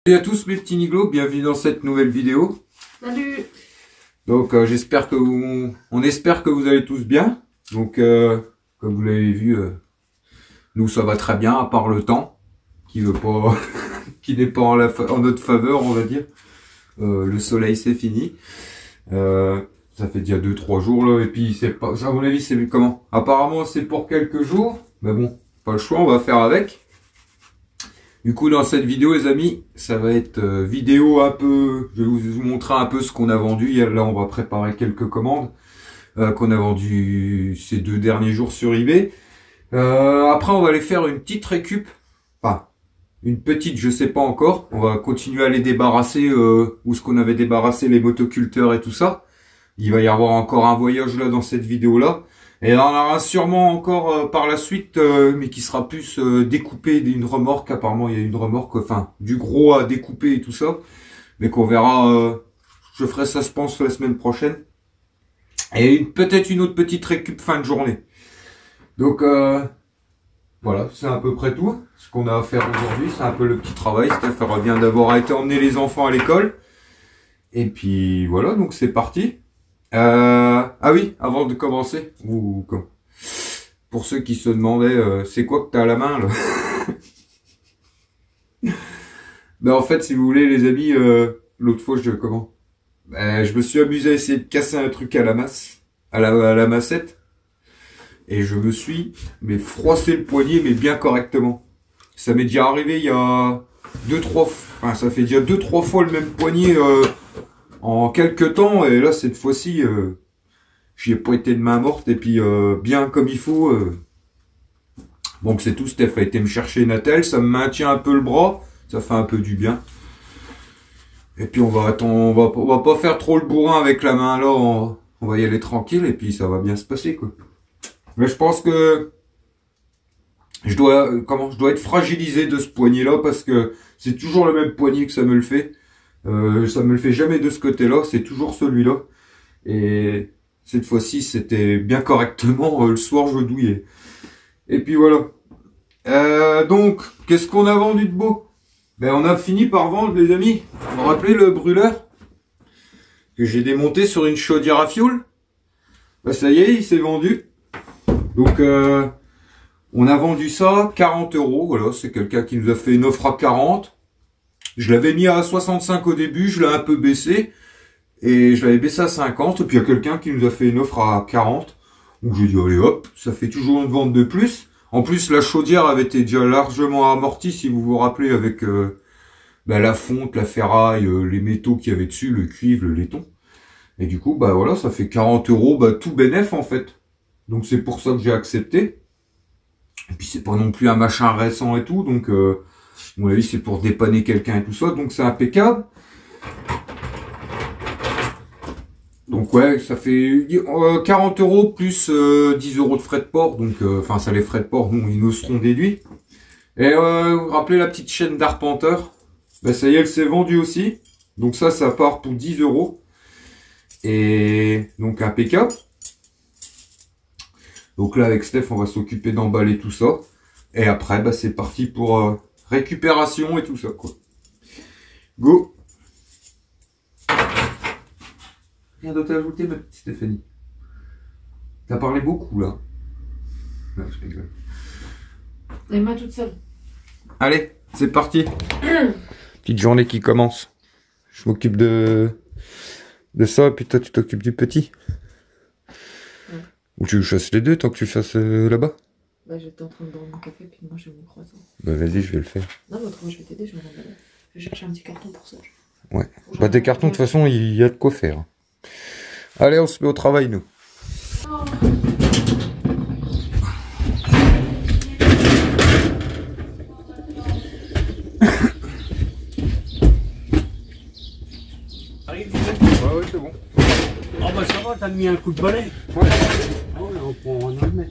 Salut à tous mes petits niglos, bienvenue dans cette nouvelle vidéo. Salut. Donc j'espère que on espère que vous allez tous bien. Donc comme vous l'avez vu, nous ça va très bien à part le temps qui veut pas, qui n'est pas en notre faveur, on va dire. Le soleil c'est fini. Ça fait déjà 2-3 jours là et puis c'est pas, à mon avis c'est comment? Apparemment c'est pour quelques jours, mais bon, pas le choix, on va faire avec. Du coup, dans cette vidéo, les amis, ça va être vidéo un peu... Je vais vous montrer un peu ce qu'on a vendu. Là, on va préparer quelques commandes qu'on a vendues ces 2 derniers jours sur eBay. Après, on va aller faire une petite récup. Enfin, une petite, je sais pas encore. On va continuer à les débarrasser où ce qu'on avait débarrassé, les motoculteurs et tout ça. Il va y avoir encore un voyage là dans cette vidéo-là. Et on en aura sûrement encore par la suite, mais qui sera plus découpé d'une remorque. Apparemment, il y a une remorque, enfin, du gros à découper et tout ça. Mais qu'on verra, je ferai ça, je pense, la semaine prochaine. Et peut-être une autre petite récup fin de journée. Donc, voilà, c'est à peu près tout ce qu'on a à faire aujourd'hui. C'est un peu le petit travail. Steph revient d'avoir été emmener les enfants à l'école. Et puis, voilà, donc c'est parti. Ah oui, avant de commencer, pour ceux qui se demandaient, c'est quoi que t'as à la main là? Ben en fait, si vous voulez les amis, l'autre fois je me suis amusé à essayer de casser un truc à la masse, à la massette, et je me suis froissé le poignet mais bien correctement. Ça m'est déjà arrivé il y a 2-3, enfin ça fait déjà 2-3 fois le même poignet. En quelques temps, et là cette fois-ci, j'y ai pas été de main morte, et puis bien comme il faut. Donc c'est tout, Steph a été me chercher une attelle, ça me maintient un peu le bras, ça fait un peu du bien. Et puis on va attendre, on va pas faire trop le bourrin avec la main là, on va y aller tranquille, et puis ça va bien se passer quoi. Mais je pense que je dois être fragilisé de ce poignet là, parce que c'est toujours le même poignet que ça me le fait. Ça me le fait jamais de ce côté-là, c'est toujours celui-là. Et cette fois-ci, c'était bien correctement. Le soir, je douillais. Et puis voilà. Donc, qu'est-ce qu'on a vendu de beau? Ben, on a fini par vendre, les amis. Vous vous rappelez le brûleur que j'ai démonté sur une chaudière à fioul? Ben, ça y est, il s'est vendu. Donc, on a vendu ça 40 €. Voilà, c'est quelqu'un qui nous a fait une offre à 40. Je l'avais mis à 65 au début, je l'ai un peu baissé, et je l'avais baissé à 50, et puis il y a quelqu'un qui nous a fait une offre à 40, donc j'ai dit allez hop, ça fait toujours une vente de plus. En plus la chaudière avait été déjà largement amortie, si vous vous rappelez, avec la fonte, la ferraille, les métaux qu'il y avait dessus, le cuivre, le laiton. Et du coup, bah voilà, ça fait 40 €, tout bénef en fait. Donc c'est pour ça que j'ai accepté. Et puis c'est pas non plus un machin récent et tout, donc... à mon avis, c'est pour dépanner quelqu'un et tout ça, donc c'est impeccable. Donc ouais, ça fait 40 € plus 10 € de frais de port, donc enfin ça les frais de port, bon, ils nous seront déduits. Et vous vous rappelez la petite chaîne d'arpenteur? Ben ça y est, elle s'est vendue aussi. Donc ça part pour 10 €. Et donc impeccable. Donc là avec Steph, on va s'occuper d'emballer tout ça. Et après, bah, c'est parti pour... récupération et tout ça quoi. Go. Rien d'autre à ajouter ma petite Stéphanie? T'as parlé beaucoup là. Non, je rigole. Et moi toute seule. Allez, c'est parti. Petite journée qui commence. Je m'occupe de ça et puis toi tu t'occupes du petit. Ouais. Ou tu chasses les deux tant que tu fasses là-bas? Bah j'étais en train de boire mon café puis moi j'ai mon croissant. Bah vas-y, je vais le faire. Non mais autrement je vais t'aider, je vais m'emballer. Je vais chercher un petit carton pour ça. Ouais. Bah tes cartons de toute façon il y a de quoi faire. Allez, on se met au travail nous. Oh. Ouais, c'est bon. Oh bah ça va, t'as mis un coup de balai. Ouais. Ah ouais, on en le met.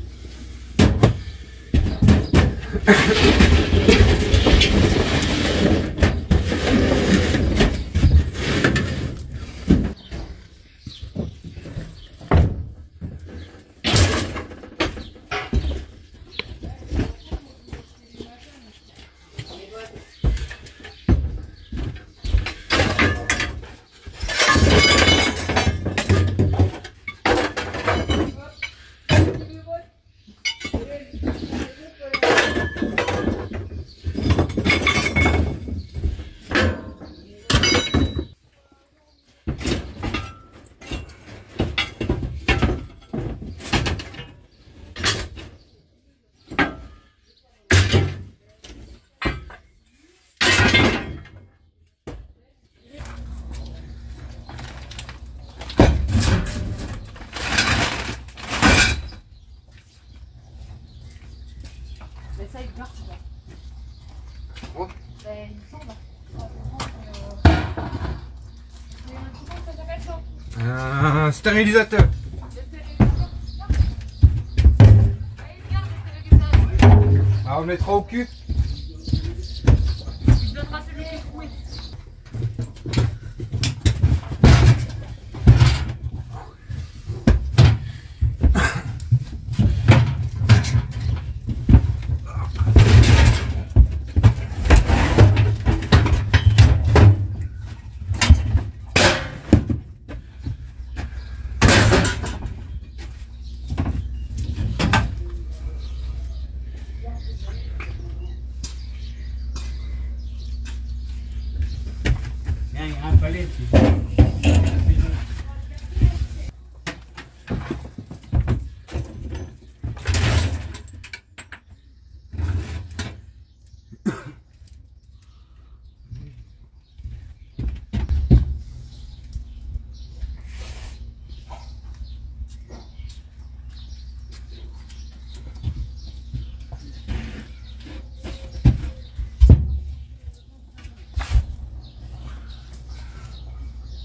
Un stérilisateur. Ah, on le mettra au cul. Je donnerai celui qui est troué. Tiens, il y a un palais ici.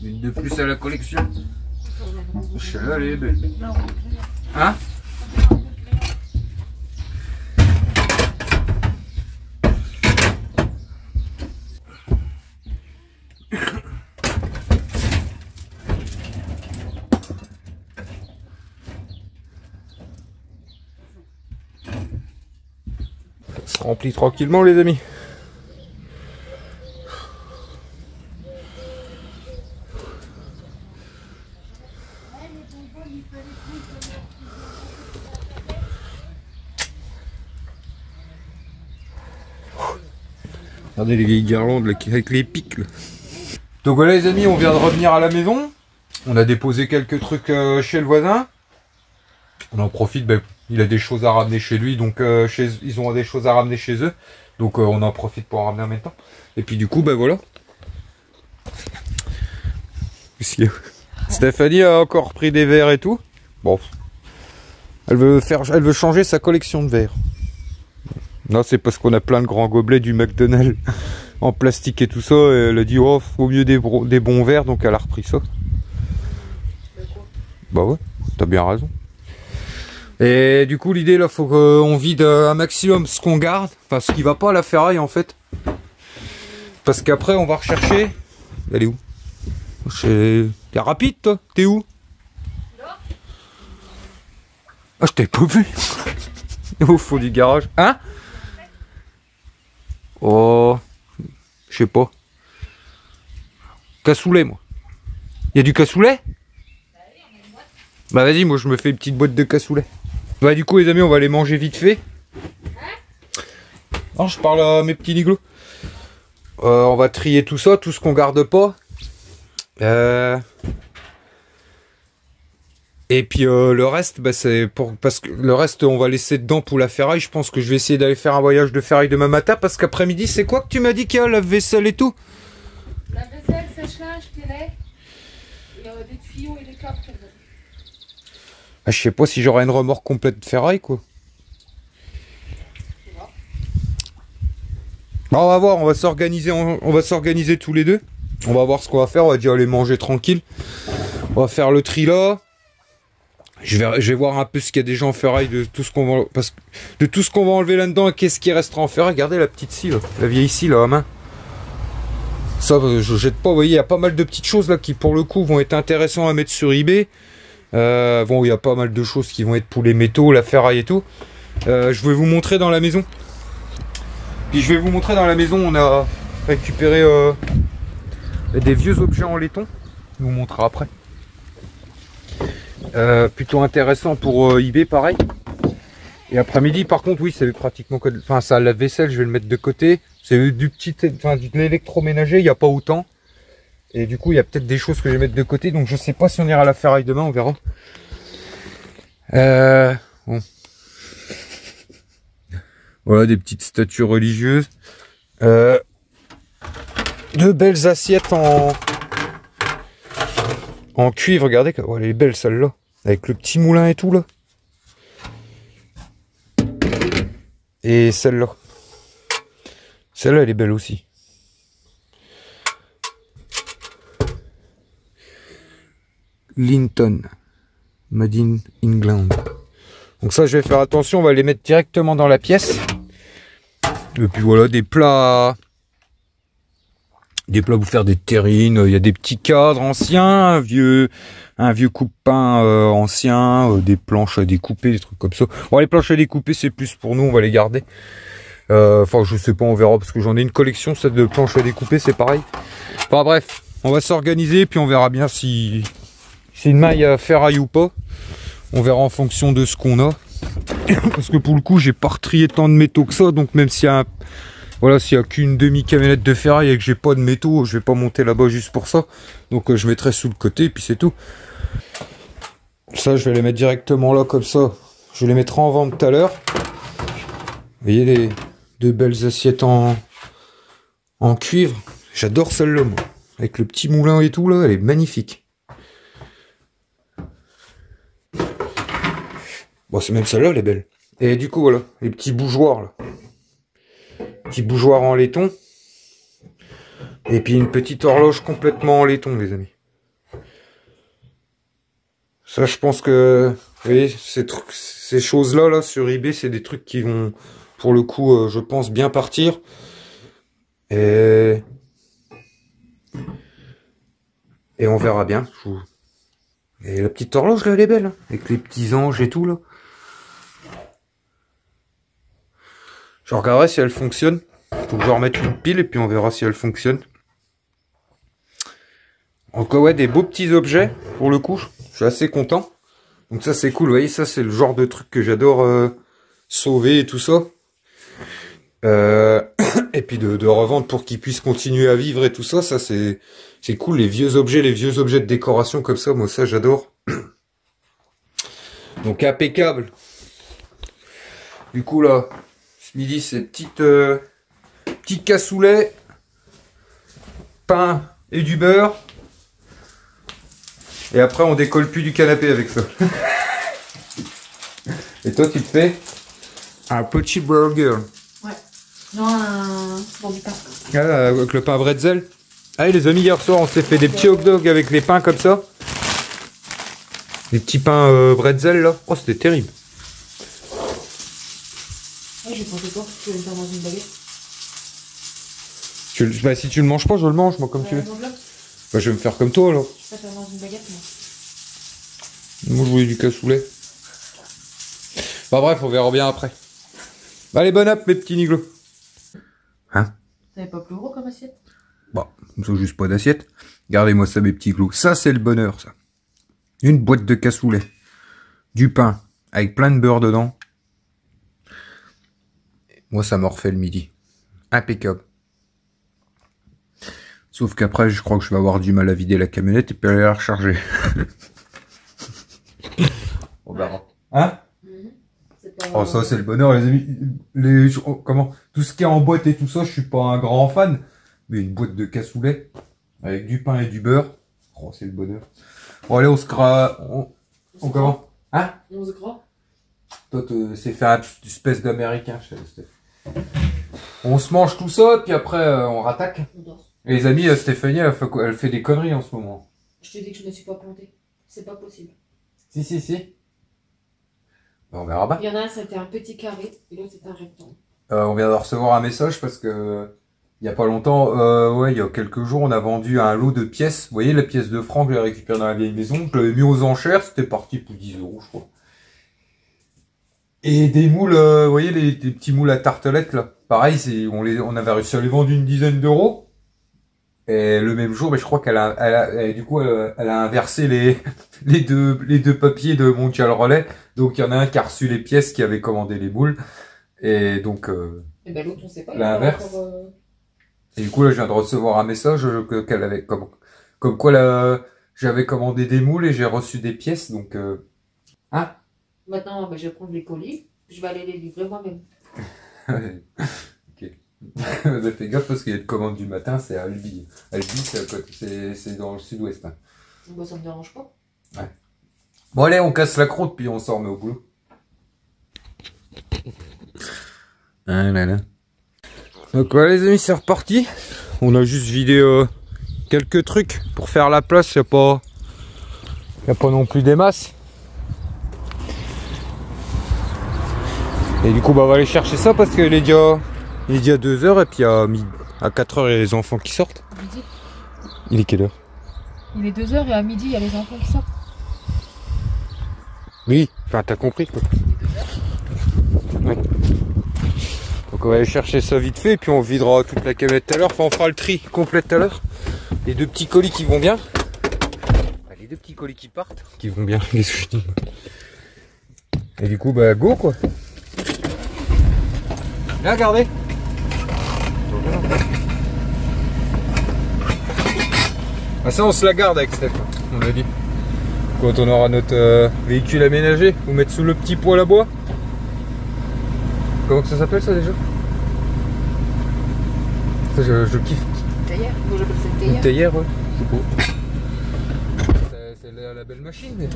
Une de plus à la collection. Celle-là, elle est belle. Hein? Ça se remplit tranquillement, les amis. Regardez les vieilles guirlandes là, avec les pics là. Donc voilà les amis, on vient de revenir à la maison. On a déposé quelques trucs chez le voisin. On en profite, ben, il a des choses à ramener chez lui, donc ils ont des choses à ramener chez eux. Donc on en profite pour en ramener en même temps. Et puis du coup, ben voilà. Stéphanie a encore pris des verres et tout. Bon. Elle veut changer sa collection de verres. Non, c'est parce qu'on a plein de grands gobelets du McDonald's en plastique et tout ça. Et elle a dit, oh, faut mieux des bons verres, donc elle a repris ça. Bah ouais, t'as bien raison. Et du coup, l'idée là, faut qu'on vide un maximum ce qu'on garde, enfin ce qui va pas à la ferraille en fait. Parce qu'après, on va rechercher. Elle est où? T'es rapide toi? T'es où? Ah, je t'avais pas vu. Au fond du garage. Hein? Oh, je sais pas. Cassoulet, moi. Il y a du cassoulet? Bah vas-y, moi je me fais une petite boîte de cassoulet. Bah du coup les amis, on va les manger vite fait. Non, je parle à mes petits niglos. On va trier tout ça, tout ce qu'on garde pas. Et puis le reste, bah, c'est parce que le reste on va laisser dedans pour la ferraille. Je pense que je vais essayer d'aller faire un voyage de ferraille demain matin parce qu'après-midi, c'est quoi que tu m'as dit qu'il y a la vaisselle et tout? La vaisselle, sèche-linge, télé, et des tuyaux et des câbles. Ah, je sais pas si j'aurai une remorque complète de ferraille quoi. Bon, on va voir, on va s'organiser tous les deux. On va voir ce qu'on va faire, on va déjà aller manger tranquille. On va faire le tri là. Je vais voir un peu ce qu'il y a déjà en ferraille de tout ce qu'on va, de tout ce qu'on va enlever là-dedans et qu'est-ce qui restera en ferraille. Regardez la petite scie là, la vieille scie là à main. Ça, je jette pas, vous voyez, il y a pas mal de petites choses là qui pour le coup vont être intéressantes à mettre sur eBay. Bon, il y a pas mal de choses qui vont être pour les métaux, la ferraille et tout. Je vais vous montrer dans la maison. Puis je vais vous montrer dans la maison, on a récupéré des vieux objets en laiton. Je vous montrerai après. Plutôt intéressant pour eBay pareil. Et après-midi par contre oui c'est pratiquement que enfin ça la vaisselle je vais le mettre de côté. C'est du petit, enfin de l'électroménager, il n'y a pas autant. Et du coup il y a peut-être des choses que je vais mettre de côté. Donc je sais pas si on ira à la ferraille demain, on verra. Bon. Voilà des petites statues religieuses. Deux belles assiettes en cuivre, regardez, oh, elle est belle celle-là. Avec le petit moulin et tout là. Et celle-là. Celle-là elle est belle aussi. Linton. Made in England. Donc ça, je vais faire attention, on va les mettre directement dans la pièce. Et puis voilà, des plats pour faire des terrines. Il y a des petits cadres anciens, un vieux coupe-pain ancien, des planches à découper, des trucs comme ça. Bon, les planches à découper, c'est plus pour nous, on va les garder. Enfin, je sais pas, on verra, parce que j'en ai une collection, cette de planches à découper, c'est pareil. Enfin bref, on va s'organiser, puis on verra bien si c'est une maille à ferraille ou pas. On verra en fonction de ce qu'on a. Parce que pour le coup, j'ai pas retrié tant de métaux que ça, donc même s'il y a voilà, s'il y a qu'une demi-camionnette de ferraille et que j'ai pas de métaux, je vais pas monter là-bas juste pour ça. Donc je mettrai sous le côté, et puis c'est tout. Ça, je vais les mettre directement là, comme ça. Je les mettrai en vente tout à l'heure. Vous voyez les deux belles assiettes en cuivre. J'adore celle-là, moi. Avec le petit moulin et tout, là, elle est magnifique. Bon, c'est même celle-là, elle est belle. Et du coup, voilà, les petits bougeoirs, là. Petit bougeoir en laiton. Et puis une petite horloge complètement en laiton, les amis. Ça, je pense que, vous voyez, ces choses-là, là, sur eBay, c'est des trucs qui vont, pour le coup, je pense, bien partir. Et on verra bien. Et la petite horloge, là, elle est belle, hein, avec les petits anges et tout, là. Je regarderai si elle fonctionne. Faut que je remette une pile et puis on verra si elle fonctionne. Encore ouais, des beaux petits objets pour le coup. Je suis assez content. Donc ça c'est cool. Vous voyez, ça c'est le genre de truc que j'adore sauver et tout ça. Et puis de revendre pour qu'ils puissent continuer à vivre et tout ça. Ça c'est cool. Les vieux objets de décoration comme ça. Moi ça j'adore. Donc impeccable. Du coup là. Midi, c'est petit cassoulet, pain et du beurre. Et après, on décolle plus du canapé avec ça. Et toi, tu te fais un petit burger. Ouais. Non, bon, du pain. Ah, avec le pain bretzel. Allez, les amis, hier soir, on s'est fait des petits hot dogs avec les pains comme ça. Des petits pains bretzel, là. Oh, c'était terrible. Ouais, j'ai pensé quoi? Tu veux me faire manger une baguette? Bah, si tu le manges pas, je le mange, moi, comme tu veux. Bah, je vais me faire comme toi, alors. Je vais faire manger une baguette, moi. Moi, je voulais du cassoulet. Bah, bref, on verra bien après. Allez, bon app, mes petits niglos. Hein? T'avais pas plus gros comme assiette? Bah, c'est juste pas d'assiette. Regardez-moi ça, mes petits glous. Ça, c'est le bonheur, ça. Une boîte de cassoulet. Du pain, avec plein de beurre dedans. Moi, ça m'a refait le midi. Impeccable. Sauf qu'après, je crois que je vais avoir du mal à vider la camionnette et puis aller la recharger. On verra. Hein? Oh, ça, c'est le bonheur, les amis. Comment? Tout ce qui est en boîte et tout ça, je suis pas un grand fan. Mais une boîte de cassoulet, avec du pain et du beurre. Oh, c'est le bonheur. Bon, allez, on se cra... On comment? Hein? On se gras. Toi, c'est fait un espèce d'américain, je sais. On se mange tout ça, puis après, on rattaque. On dort. Et les amis, Stéphanie, elle fait des conneries en ce moment. Je te dis que je ne suis pas plantée. C'est pas possible. Si. Ben, on verra bien. Il y en a un, c'était un petit carré, et l'autre, c'était un rectangle. On vient de recevoir un message parce que il y a pas longtemps, ouais, il y a quelques jours, on a vendu un lot de pièces. Vous voyez, la pièce de franc que j'ai récupérée dans la vieille maison, je l'avais mis aux enchères, c'était parti pour 10 €, je crois. Et des moules, vous voyez, des petits moules à tartelettes, là. Pareil, on avait réussi à les vendre une dizaine d'euros. Et le même jour, mais je crois qu'elle a inversé les deux papiers de Mondial Relais. Donc, il y en a un qui a reçu les pièces qui avait commandé les moules. Et donc, Et ben, l'autre, on sait pas. l'inverse. Et du coup, là, je viens de recevoir un message qu'elle avait, comme quoi, là, j'avais commandé des moules et j'ai reçu des pièces, donc, hein? Maintenant, ben, je vais prendre les colis, je vais aller les livrer moi-même. Ok. Fais gaffe parce qu'il y a une commande du matin, c'est à Albi. Albi, c'est dans le sud-ouest. Hein. Bon, ça me dérange pas. Ouais. Bon, allez, on casse la croûte puis on s'en remet au boulot. Ah là là. Donc voilà les amis, c'est reparti. On a juste vidé quelques trucs pour faire la place. Il n'y a pas non plus des masses. Et du coup, bah, on va aller chercher ça parce qu'il est déjà 2h et puis à 4h, il y a les enfants qui sortent. Midi. Il est quelle heure? Il est 2h et à midi, il y a les enfants qui sortent. Oui, enfin, t'as compris quoi. Ouais. Donc on va aller chercher ça vite fait et puis on videra toute la camionnette tout à l'heure. Enfin, on fera le tri complet tout à l'heure. Les 2 petits colis qui vont bien. Ah, les 2 petits colis qui partent. Qui vont bien, qu'est-ce que je dis? Et du coup, bah go quoi. Viens, regardez. Ah ça, on se la garde avec Steph, on l'a dit. Quand on aura notre véhicule aménagé, vous mettre sous le petit poêle à bois. Comment que ça s'appelle ça déjà? Ça, je kiffe. Théière. Moi j'appelle ça une théière. Une théière, ouais. C'est beau. C'est la belle machine. Mais...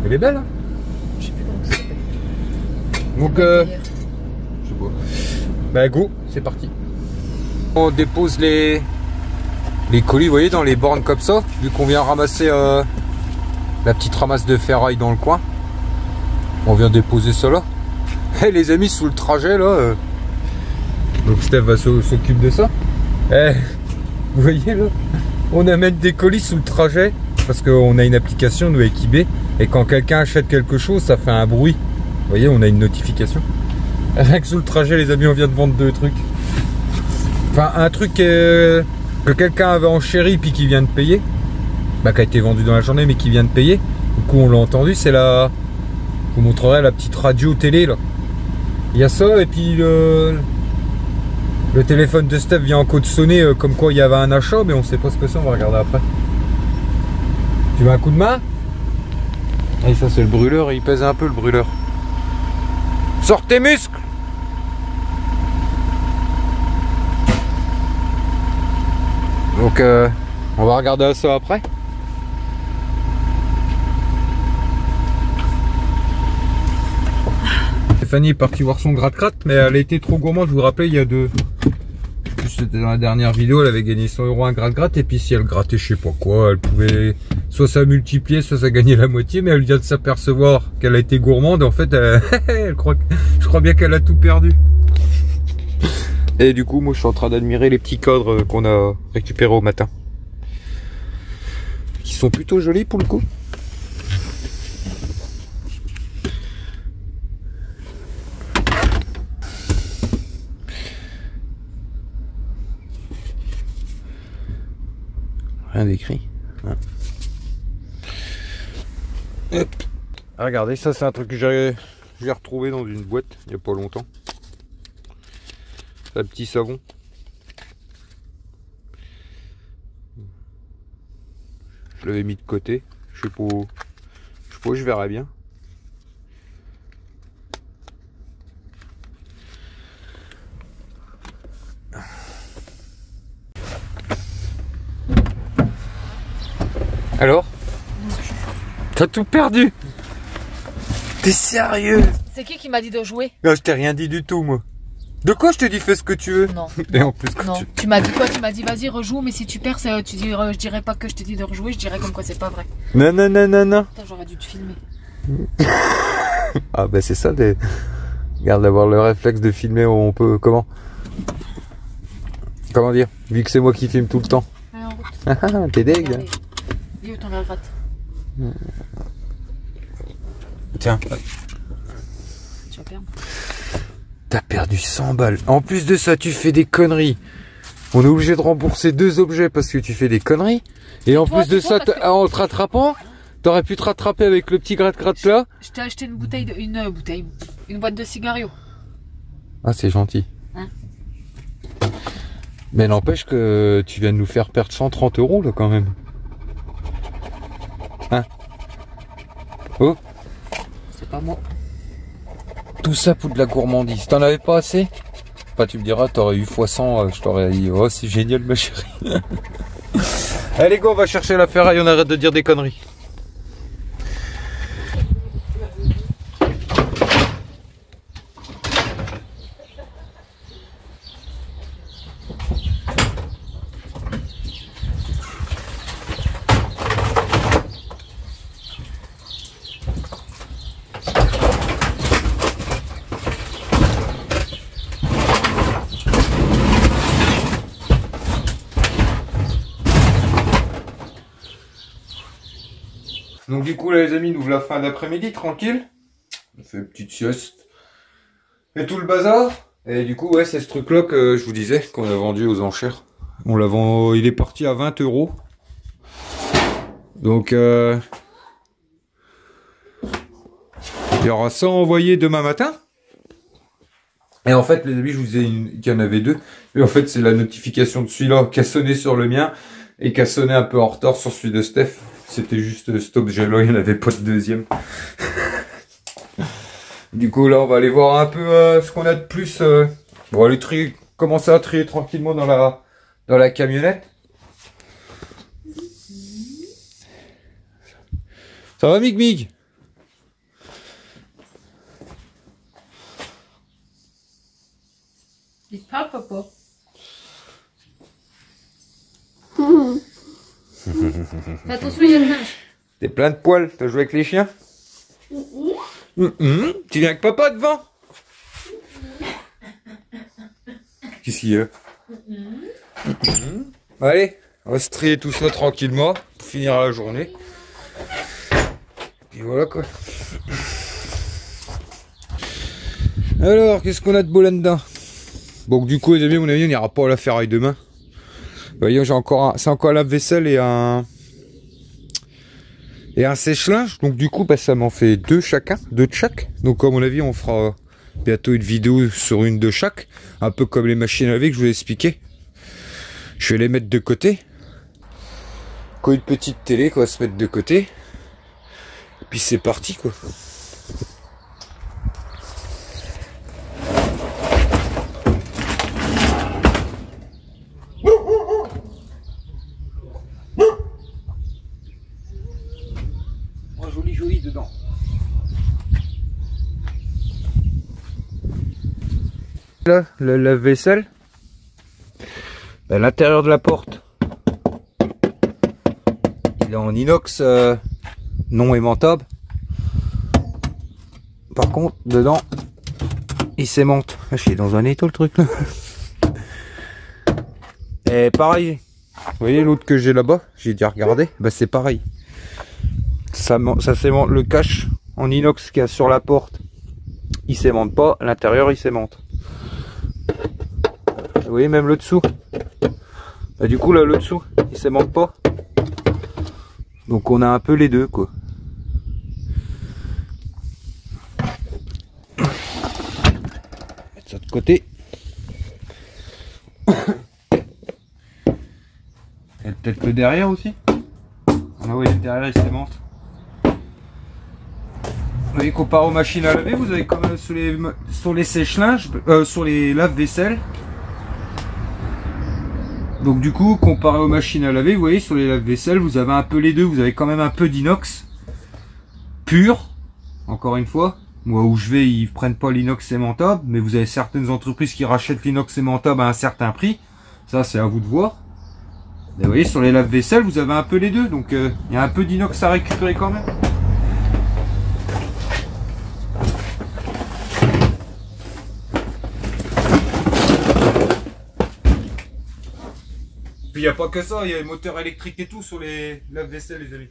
elle est belle, hein? Je sais plus comment ça s'appelle. Donc, je sais pas. Bah go, c'est parti. On dépose les colis, vous voyez, dans les bornes comme ça. Vu qu'on vient ramasser la petite ramasse de ferraille dans le coin. On vient déposer ça là. Hey, les amis, sous le trajet là. Donc Steph va s'occuper de ça. Eh, vous voyez là, on amène des colis sous le trajet. Parce qu'on a une application nous avec eBay. Et quand quelqu'un achète quelque chose, ça fait un bruit. Vous voyez, on a une notification. Rien que sous le trajet, les amis, on vient de vendre 2 trucs. Enfin, un truc que quelqu'un avait en chéri puis qui vient de payer. Bah, qui a été vendu dans la journée mais qui vient de payer. Du coup, on l'a entendu, c'est la... je vous montrerai la petite radio télé là. Il y a ça et puis le téléphone de Steph vient encore de sonner comme quoi il y avait un achat, mais on sait pas ce que c'est, on va regarder après. Tu veux un coup de main? Et ça c'est le brûleur, il pèse un peu le brûleur. Sors tes muscles! Donc on va regarder ça après. Stéphanie est partie voir son gratte-gratte, mais elle a été trop gourmande. Je vous rappelle, il y a c'était dans la dernière vidéo, elle avait gagné 100 € un gratte-gratte. Et puis si elle grattait je sais pas quoi, elle pouvait soit ça multiplier, soit ça gagnait la moitié. Mais elle vient de s'apercevoir qu'elle a été gourmande. En fait, je crois bien qu'elle a tout perdu. Et du coup, moi je suis en train d'admirer les petits cadres qu'on a récupérés au matin. Qui sont plutôt jolis pour le coup. Rien d'écrit. Ouais. Hop. Ah, regardez, ça c'est un truc que j'ai retrouvé dans une boîte il n'y a pas longtemps. Un petit savon. Je l'avais mis de côté. Je sais pas, je verrai bien. Alors? T'as tout perdu? T'es sérieux? C'est qui m'a dit de jouer? Non, je t'ai rien dit du tout, moi. De quoi je te dis fais ce que tu veux? Non. Et en plus, non. Tu m'as dit quoi? Tu m'as dit vas-y rejoue, mais si tu perds, tu dis, je dirais pas que je t'ai dit de rejouer, je dirais comme quoi c'est pas vrai. Non, non, non, non, non. Putain, j'aurais dû te filmer. Ah bah c'est ça, regarde, d'avoir le réflexe de filmer où on peut... Comment dire? Vu que c'est moi qui filme tout le temps. Allez, en route. Ah, t'es deg. Allez. Dis où ton gratte. Tiens. Tu vas perdre. T'as perdu 100 balles. En plus de ça, tu fais des conneries. On est obligé de rembourser 2 objets parce que tu fais des conneries. Et en plus de ça, en te rattrapant, t'aurais pu te rattraper avec le petit gratte-gratte là. Je t'ai acheté une boîte de cigarios. Ah, c'est gentil. Hein? Mais n'empêche que tu viens de nous faire perdre 130 € là quand même. Hein? Oh? C'est pas moi. Tout ça pour de la gourmandise. T'en avais pas assez? Enfin, tu me diras, t'aurais eu x100, je t'aurais dit, oh, c'est génial, ma chérie. Allez, go, on va chercher la ferraille, on arrête de dire des conneries. Donc du coup là les amis, nous voilà fin d'après-midi, tranquille. On fait une petite sieste. Et tout le bazar. Et du coup ouais, c'est ce truc là que je vous disais qu'on a vendu aux enchères. On l'a vendu, il est parti à 20 €. Donc il y aura 100 envoyés demain matin. Et en fait les amis, je vous disais qu'il y en avait deux. Mais en fait c'est la notification de celui-là qui a sonné sur le mien et qui a sonné un peu en retard sur celui de Steph. C'était juste cet objet-là, il n'y en avait pas de deuxième. Du coup, là, on va aller voir un peu ce qu'on a de plus. On va aller trier, commencer à trier tranquillement dans la camionnette. Ça va, Mig Mig? Il parle, papa. Fais attention, il y a le linge. T'es plein de poils, t'as joué avec les chiens? Tu viens avec papa devant? Qu'est-ce qu'il y a? Allez, on va se trier tout ça tranquillement pour finir la journée. Et voilà quoi. Alors, qu'est-ce qu'on a de beau là-dedans? Bon, du coup, les amis, à mon avis, on n'ira pas à la ferraille demain. Vous voyez, j'ai encore c'est encore un lave-vaisselle et un sèche-linge. Donc du coup, bah, ça m'en fait deux chacun, deux de chaque. Donc à mon avis, on fera bientôt une vidéo sur une de chaque, un peu comme les machines à laver que je vous ai expliqué. Je vais les mettre de côté. Quoi, une petite télé quoi, se mettre de côté. Et puis c'est parti quoi. Joli dedans. Là, le lave-vaisselle. À l'intérieur de la porte, il est en inox non aimantable. Par contre, dedans, il s'aimante. Je suis dans un étau le truc là. Et pareil, vous voyez l'autre que j'ai là-bas, j'ai déjà regardé, bah c'est pareil. Ça s'aimante, le cache en inox qu'il y a sur la porte, il s'aimante pas, à l'intérieur il s'aimante. Vous voyez même le dessous. Bah, du coup là le dessous, il s'aimante pas. Donc on a un peu les deux quoi. Mettre ça de côté. Et peut-être le derrière aussi. Ah oui, le derrière il s'aimante. Vous voyez, comparé aux machines à laver, vous avez quand même sur les sèche-linges, sur les lave-vaisselle. Donc du coup, comparé aux machines à laver, vous voyez, sur les lave-vaisselle, vous avez un peu les deux. Vous avez quand même un peu d'inox pur, encore une fois. Moi où je vais, ils prennent pas l'inox aimantable, mais vous avez certaines entreprises qui rachètent l'inox aimantable à un certain prix. Ça, c'est à vous de voir. Et vous voyez, sur les lave-vaisselle, vous avez un peu les deux. Donc il y a un peu d'inox à récupérer quand même. Puis il n'y a pas que ça, il y a les moteurs électriques et tout sur les lave-vaisselle les amis.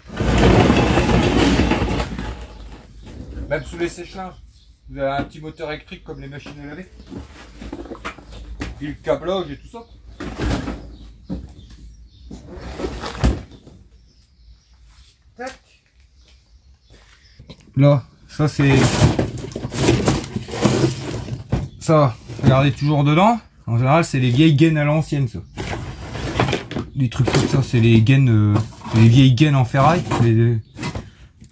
Même sous les sèche-linges, vous avez un petit moteur électrique comme les machines à laver. Puis le câblage et tout ça. Tac. Là, ça c'est... Ça, regardez toujours dedans. En général, c'est les vieilles gaines à l'ancienne ça. Des trucs comme ça, c'est les gaines, les vieilles gaines en ferraille.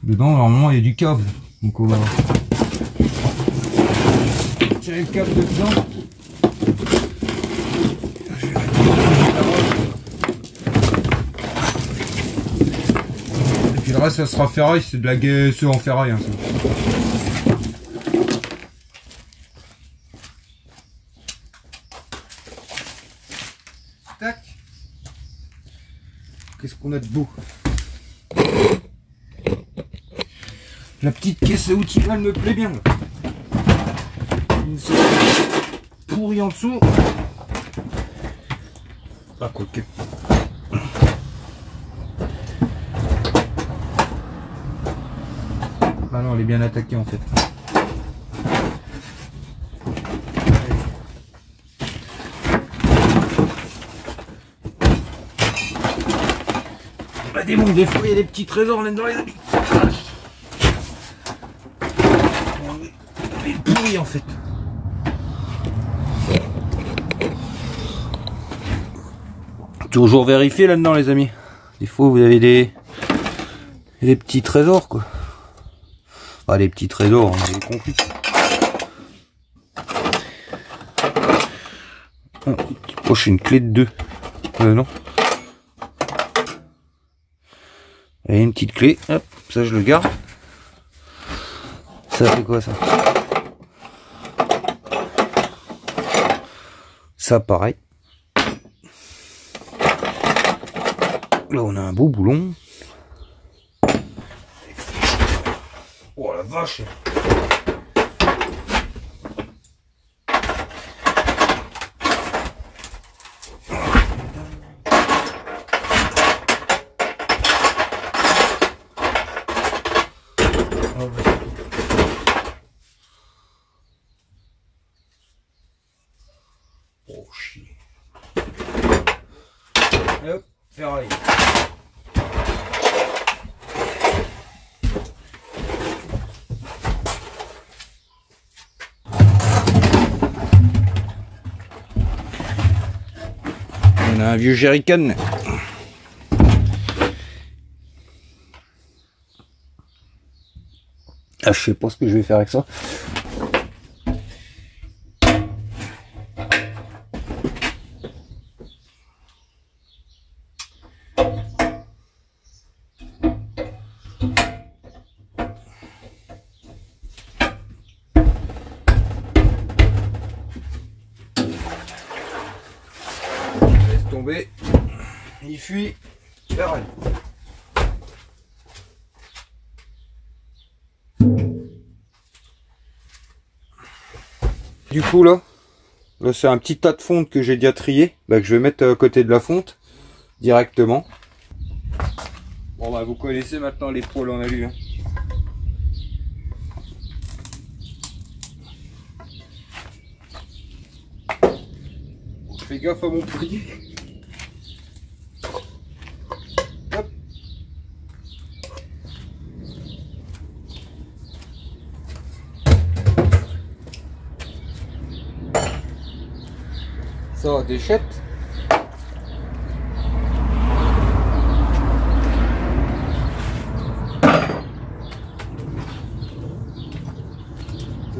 Dedans, normalement, il y a du câble. Donc on va tirer le câble de dedans. Et puis le reste, ça sera ferraille, c'est de la gaine, ceux en ferraille. Hein, tac. Qu'est-ce qu'on a de beau? La petite caisse à outils, elle me plaît bien. Une pourrie en dessous. Pas quoique. Ah non, elle est bien attaquée en fait. Bah démon, des fois il y a des petits trésors là-dedans les amis. Elle est pourrie en fait. Toujours vérifier là-dedans les amis. Des fois vous avez des petits trésors quoi. Pas des petits trésors, hein, des conflits. Oh, j'ai une clé de 2. Non. Et une petite clé. Hop, ça je le garde. Ça fait quoi ça? Ça pareil. Là on a un beau boulon. Oh la vache! Oh chier. Et hop, ferraille. On a un vieux jerrycan. Ah, je sais pas ce que je vais faire avec ça. Laisse tomber. Il fuit. Ferraille. Du coup là c'est un petit tas de fonte que j'ai déjà trié, que je vais mettre à côté de la fonte directement. Bon bah vous connaissez maintenant les poils en alu. Hein. Je fais gaffe à mon poignet. Hop. Ça déchette.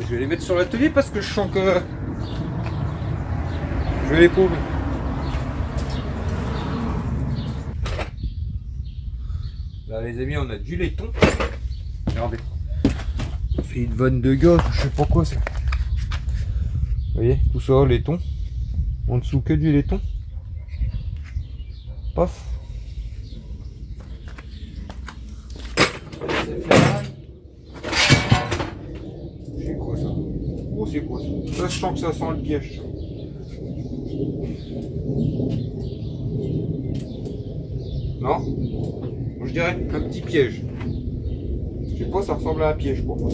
Je vais les mettre sur l'atelier parce que je sens que je vais les paumer. Là les amis, on a du laiton. Regardez. On fait une vanne de gaz, je sais pas quoi c'est. Vous voyez, tout ça, laiton. En dessous que du laiton. Paf. C'est quoi ça? Oh c'est quoi ça? Ça je sens que ça sent le piège. Non? Moi je dirais un petit piège. Je sais pas, ça ressemble à un piège pour moi.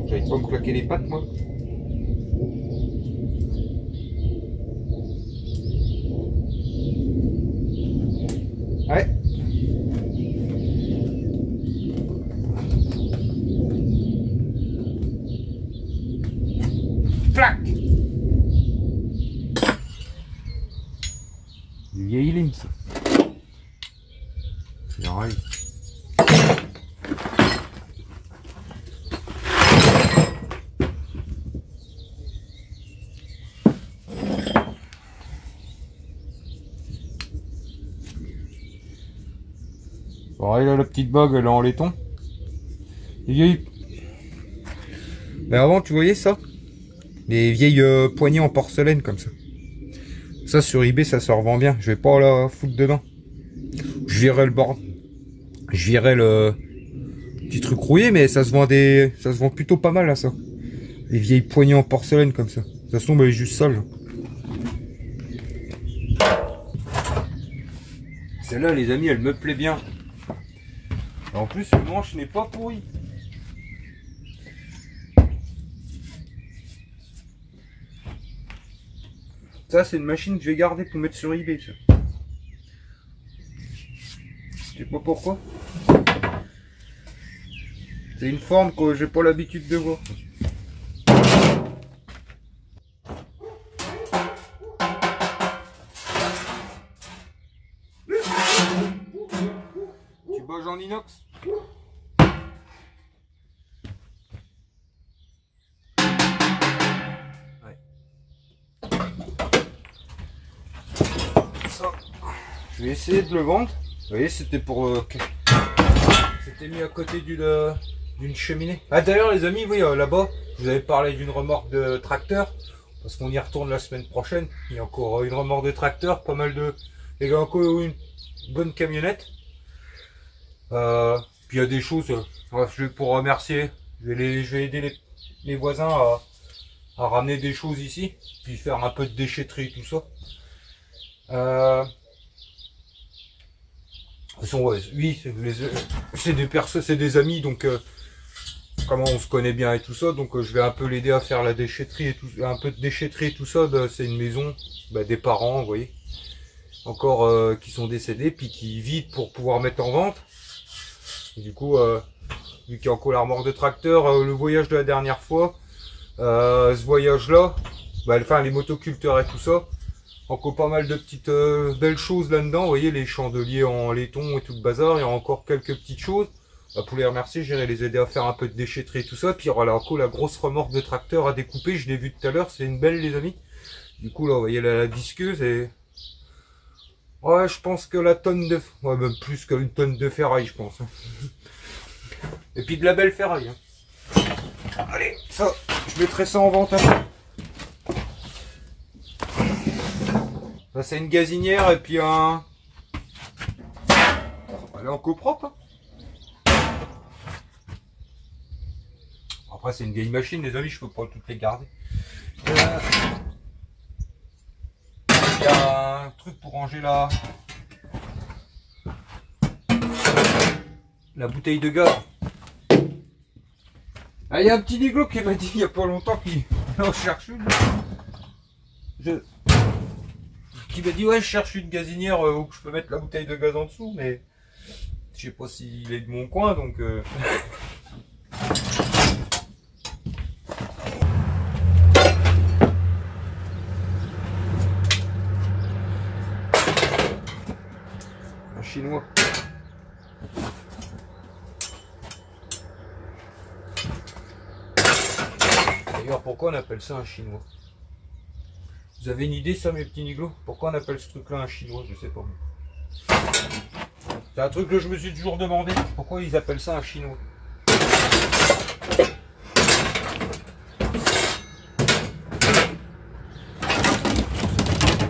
J'arrive pas à me claquer les pattes moi. Ouais. Plac. Du vieil lime ça. Pareil. Pareil là, la petite bague elle est en laiton. Mais avant tu voyais ça? Les vieilles poignées en porcelaine comme ça. Ça sur eBay ça se revend bien. Je vais pas la foutre dedans. Je virerai le bord. Je virerai le petit truc rouillé, mais ça se vend plutôt pas mal là ça. Les vieilles poignées en porcelaine comme ça. De toute façon elle est juste sale. Celle-là les amis elle me plaît bien. En plus le manche n'est pas pourri. Ça, c'est une machine que je vais garder pour mettre sur eBay, ça. Je sais pas pourquoi. C'est une forme que j'ai pas l'habitude de voir. Tu bosses en inox? Ouais. Ça, je vais essayer de le vendre. Vous voyez, c'était pour... C'était mis à côté d'une cheminée. Ah d'ailleurs les amis, oui, là-bas, je vous avais parlé d'une remorque de tracteur. Parce qu'on y retourne la semaine prochaine. Il y a encore une remorque de tracteur, pas mal de... Il y a encore une bonne camionnette. Puis il y a des choses, je vais pour remercier, je vais aider les voisins à ramener des choses ici, puis faire un peu de déchetterie, tout ça. Ouais, oui, c'est des personnes, c'est des amis, donc comment on se connaît bien et tout ça, donc je vais un peu l'aider à faire la déchetterie et tout, un peu de déchetterie et tout ça. C'est une maison des parents, vous voyez, encore qui sont décédés, puis qui vident pour pouvoir mettre en vente. Et du coup, vu qu'il y a encore la remorque de tracteur, le voyage de la dernière fois, ce voyage-là, enfin les motoculteurs et tout ça, encore pas mal de petites belles choses là-dedans. Vous voyez, les chandeliers en laiton et tout le bazar. Il y a encore quelques petites choses. Pour les remercier, j'irai les aider à faire un peu de déchetterie et tout ça. Puis il y aura là encore la grosse remorque de tracteur à découper. Je l'ai vu tout à l'heure, c'est une belle les amis. Du coup là, vous voyez la disqueuse et... Ouais, je pense que la tonne de... Ouais, même plus qu'une tonne de ferraille, je pense. Et puis de la belle ferraille. Hein. Allez, ça, je mettrai ça en vente après. Ça, c'est une gazinière et puis un... Elle est encore propre. Hein. Après, c'est une vieille machine, les amis, je peux pas toutes les garder. Il y a un truc pour ranger la bouteille de gaz. Ah, il y a un petit négro qui m'a dit il y a pas longtemps qu'il en cherche une. Qui m'a dit ouais, je cherche une gazinière où je peux mettre la bouteille de gaz en dessous, mais je sais pas s'il est de mon coin, donc un chinois. D'ailleurs, pourquoi on appelle ça un chinois? Vous avez une idée, ça, mes petits niglos? Pourquoi on appelle ce truc-là un chinois? Je sais pas. C'est un truc que je me suis toujours demandé. Pourquoi ils appellent ça un chinois?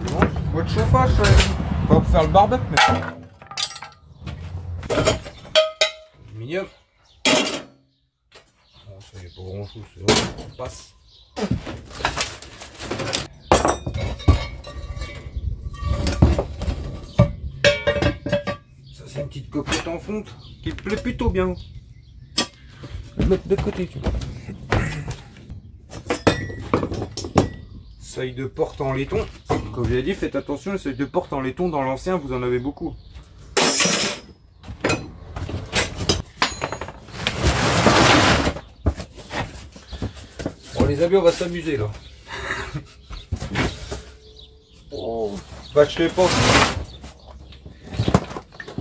Bon, votre chauffage, pas pour faire le barbecue, mais... Aluminium. Bon, ça y est pas grand chose, c'est bon, on passe. Ça, c'est une petite coquette en fonte qui me plaît plutôt bien. Je vais le mettre de côté, tu vois. Seuil de porte en laiton. Comme je l'ai dit, faites attention, les seuils de porte en laiton dans l'ancien, vous en avez beaucoup. Bon, les amis, on va s'amuser là. Oh, bah je sais pas.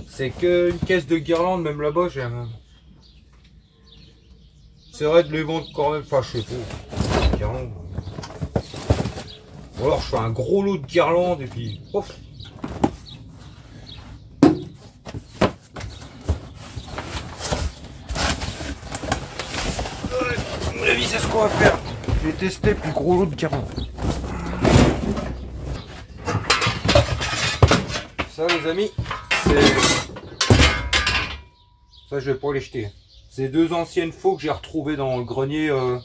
C'est qu'une caisse de guirlande, même là-bas, j'ai un... C'est vrai de les vendre quand même, enfin je sais pas. Guirlande. Ou alors je fais un gros lot de guirlandes et puis... Ouf. À mon avis, c'est ce qu'on va faire. Je vais tester plus gros lot de guirlandes. Ça les amis, c'est... Ça je vais pas les jeter. C'est deux anciennes faux que j'ai retrouvées dans le grenier de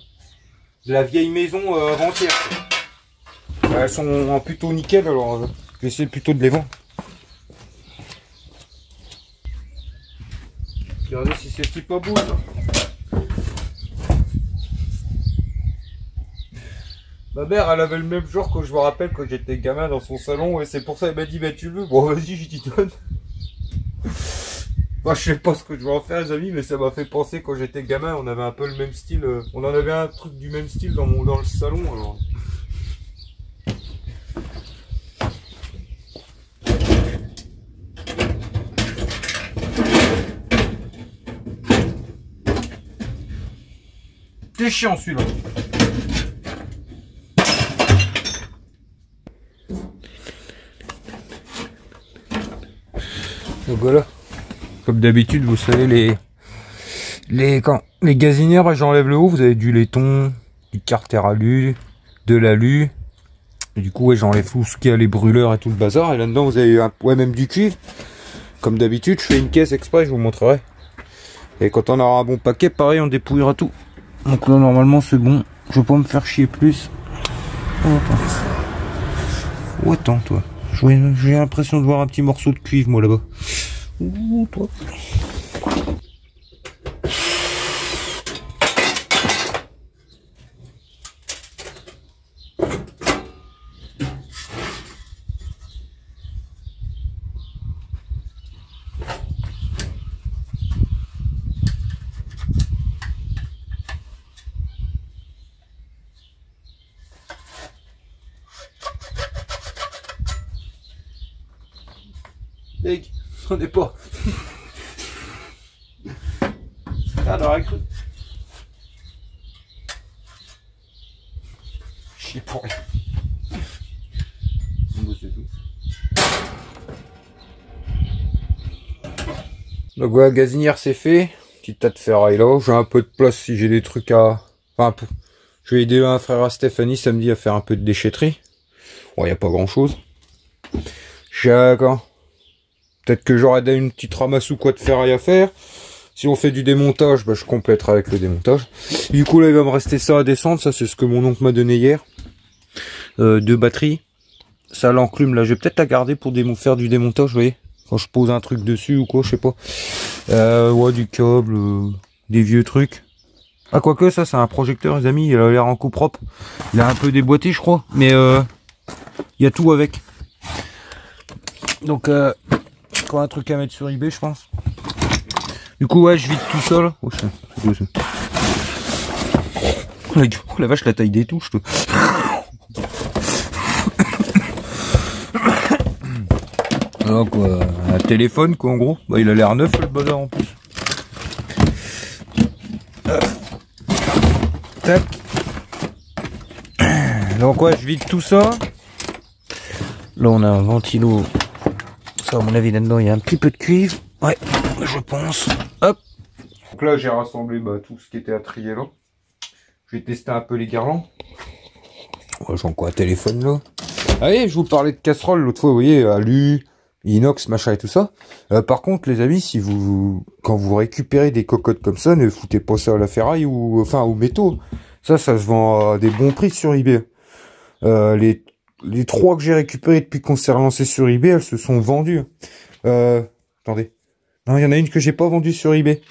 la vieille maison avant-hier. Elles sont en plutôt nickel, alors je vais essayer plutôt de les vendre. Regardez si ces petits pas bougent. Ma mère, elle avait le même genre que je me rappelle quand j'étais gamin dans son salon, et c'est pour ça qu'elle m'a dit, bah tu le veux, bon vas-y, je t'y donne. Moi, je sais pas ce que je vais en faire, les amis, mais ça m'a fait penser quand j'étais gamin, on avait un peu le même style, on en avait un truc du même style dans le salon, alors. C'est chiant celui-là. Donc voilà. Comme d'habitude, vous savez, les gazinières, bah, j'enlève le haut, vous avez du laiton, du carter alu, de l'alu. Et du coup, ouais, j'enlève tout ce qui a les brûleurs et tout le bazar. Et là-dedans, vous avez même du cuivre. Comme d'habitude, je fais une caisse exprès, je vous montrerai. Et quand on aura un bon paquet, pareil, on dépouillera tout. Donc là, normalement, c'est bon. Je vais pas me faire chier plus. Oh, attends. Oh, attends, toi. J'ai l'impression de voir un petit morceau de cuivre, moi, là-bas. Ouh, toi. Mec, j'en ai pas. Ah, on aurait cru. Chier pour rien. Bon, c'est tout. Donc voilà, gazinière c'est fait. Petit tas de ferraille là. J'ai un peu de place si j'ai des trucs à... Enfin, je vais aider un frère à Stéphanie samedi à faire un peu de déchetterie. Bon, il n'y a pas grand chose. D'accord. Peut-être que j'aurai une petite ramasse ou quoi de ferraille à faire. Si on fait du démontage, bah, je compléterai avec le démontage. Du coup là il va me rester ça à descendre. Ça c'est ce que mon oncle m'a donné hier. 2 batteries. Ça l'enclume là. Je vais peut-être la garder pour faire du démontage, vous voyez. Quand je pose un truc dessus ou quoi, je sais pas. Ouais, du câble, des vieux trucs. Ah quoique ça c'est un projecteur les amis. Il a l'air en coup propre. Il a un peu déboîté je crois. Mais il y a tout avec. Donc encore un truc à mettre sur eBay je pense. Du coup ouais je vide tout ça là. Oh, la vache la taille des touches toi. Alors quoi, un téléphone quoi en gros. Bah il a l'air neuf le bazar en plus. Tac. Donc ouais je vide tout ça. Là on a un ventilo. Ça à mon avis là-dedans il y a un petit peu de cuivre. Ouais, je pense. Hop. Donc là j'ai rassemblé tout ce qui était à trier là. Je vais tester un peu les guirlandes. Ouais, j'ai encore un téléphone là. Allez, je vous parlais de casserole l'autre fois, vous voyez, alu, inox, machin et tout ça. Par contre les amis, si quand vous récupérez des cocottes comme ça, ne foutez pas ça à la ferraille ou enfin au métaux. Ça se vend à des bons prix sur eBay. Les 3 que j'ai récupérées depuis qu'on s'est relancé sur eBay, elles se sont vendues. Attendez. Non, il y en a une que j'ai pas vendue sur eBay.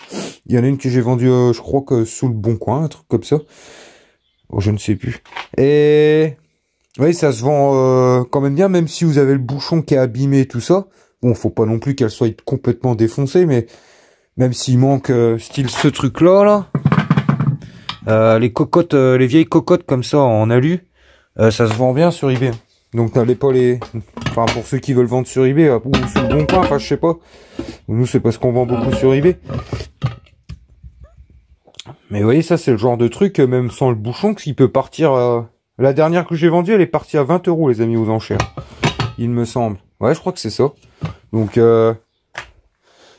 Il y en a une que j'ai vendue, je crois que sous le Bon Coin, un truc comme ça. Oh, je ne sais plus. Et oui, ça se vend quand même bien, même si vous avez le bouchon qui est abîmé et tout ça. Bon, faut pas non plus qu'elle soit complètement défoncée, mais même s'il manque style ce truc-là, là, les cocottes, les vieilles cocottes comme ça en alu, ça se vend bien sur eBay. Donc n'allez pas les... Enfin, pour ceux qui veulent vendre sur eBay, ou sur le Bon Coin, enfin, je sais pas. Nous, c'est parce qu'on vend beaucoup sur eBay. Mais vous voyez, ça, c'est le genre de truc, même sans le bouchon, qu'il peut partir... La dernière que j'ai vendue, elle est partie à 20 € les amis, aux enchères. Il me semble. Ouais, je crois que c'est ça. Donc,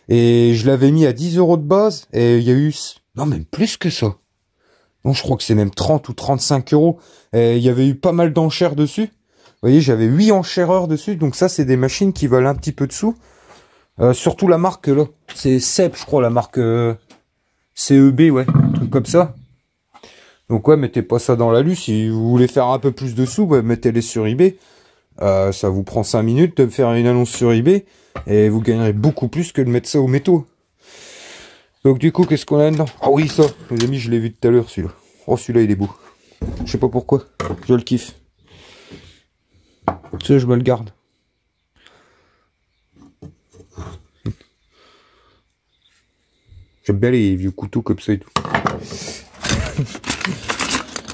et je l'avais mis à 10 € de base, et il y a eu... Non, même plus que ça. Non, je crois que c'est même 30 ou 35 €. Et il y avait eu pas mal d'enchères dessus. Vous voyez, j'avais 8 enchéreurs dessus. Donc ça, c'est des machines qui valent un petit peu de sous. Surtout la marque, là. C'est CEP, je crois, la marque CEB, ouais. Un truc comme ça. Donc ouais, mettez pas ça dans l'alu. Si vous voulez faire un peu plus de sous, bah, mettez-les sur eBay. Ça vous prend 5 minutes de faire une annonce sur eBay. Et vous gagnerez beaucoup plus que de mettre ça au métaux. Donc du coup, qu'est-ce qu'on a dedans? Ah oui, ça, les amis, je l'ai vu tout à l'heure, celui-là. Oh, celui-là, il est beau. Je sais pas pourquoi. Je le kiffe. Ça, je me le garde. J'aime bien les vieux couteaux comme ça et tout.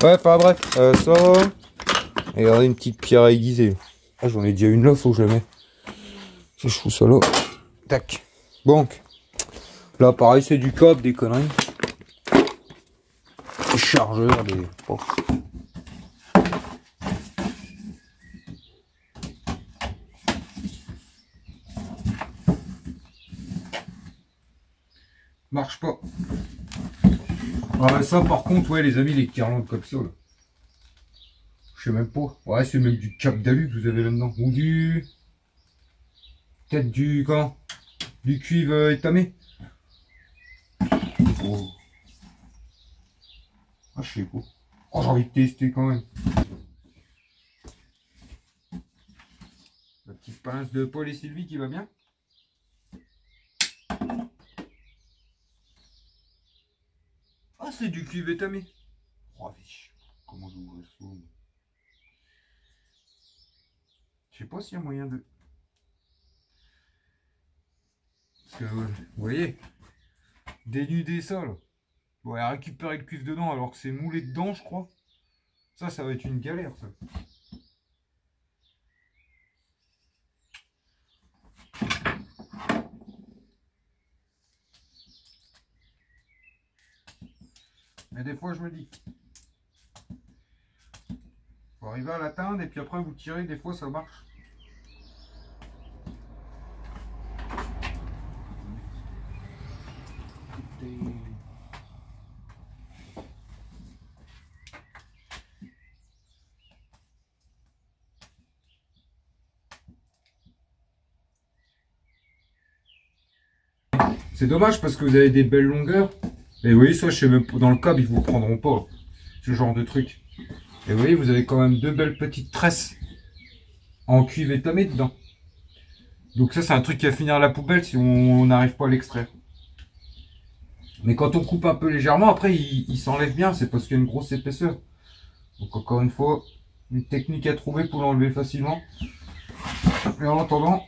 Ouais, enfin bref, ça. Et regardez une petite pierre aiguisée. Ah, j'en ai déjà une là, faut que je la mette. Je fous ça là. Tac. Bon. Là, pareil, c'est du câble, des conneries. Des chargeurs, des. Oh. Marche pas. Ah, ça, par contre, ouais, les amis, les guirlandes comme ça, là. Je sais même pas. Ouais, c'est même du cap d'alu que vous avez là-dedans. Ou du. Peut-être du. Comment? Du cuivre étamé. Oh. Ah, je sais pas. Oh, j'ai envie de tester quand même. La petite pince de Paul et Sylvie qui va bien. Ah, c'est du cuivre étamé. Oh, viche. Comment j'ouvre ça? Je sais pas s'il y a moyen de... Parce que, vous voyez, dénuder ça, là. Ouais, récupérer le cuivre dedans alors que c'est moulé dedans, je crois. Ça va être une galère, ça. Mais des fois, je me dis, faut arriver à l'atteindre et puis après vous tirez, des fois ça marche. C'est dommage parce que vous avez des belles longueurs. Et vous voyez, ça, je sais même pas, dans le câble, ils vous prendront pas ce genre de truc. Et vous voyez, vous avez quand même deux belles petites tresses en cuivre étamé dedans. Donc ça, c'est un truc qui va finir à la poubelle si on n'arrive pas à l'extraire. Mais quand on coupe un peu légèrement, après, il s'enlève bien. C'est parce qu'il y a une grosse épaisseur. Donc encore une fois, une technique à trouver pour l'enlever facilement. Et en attendant,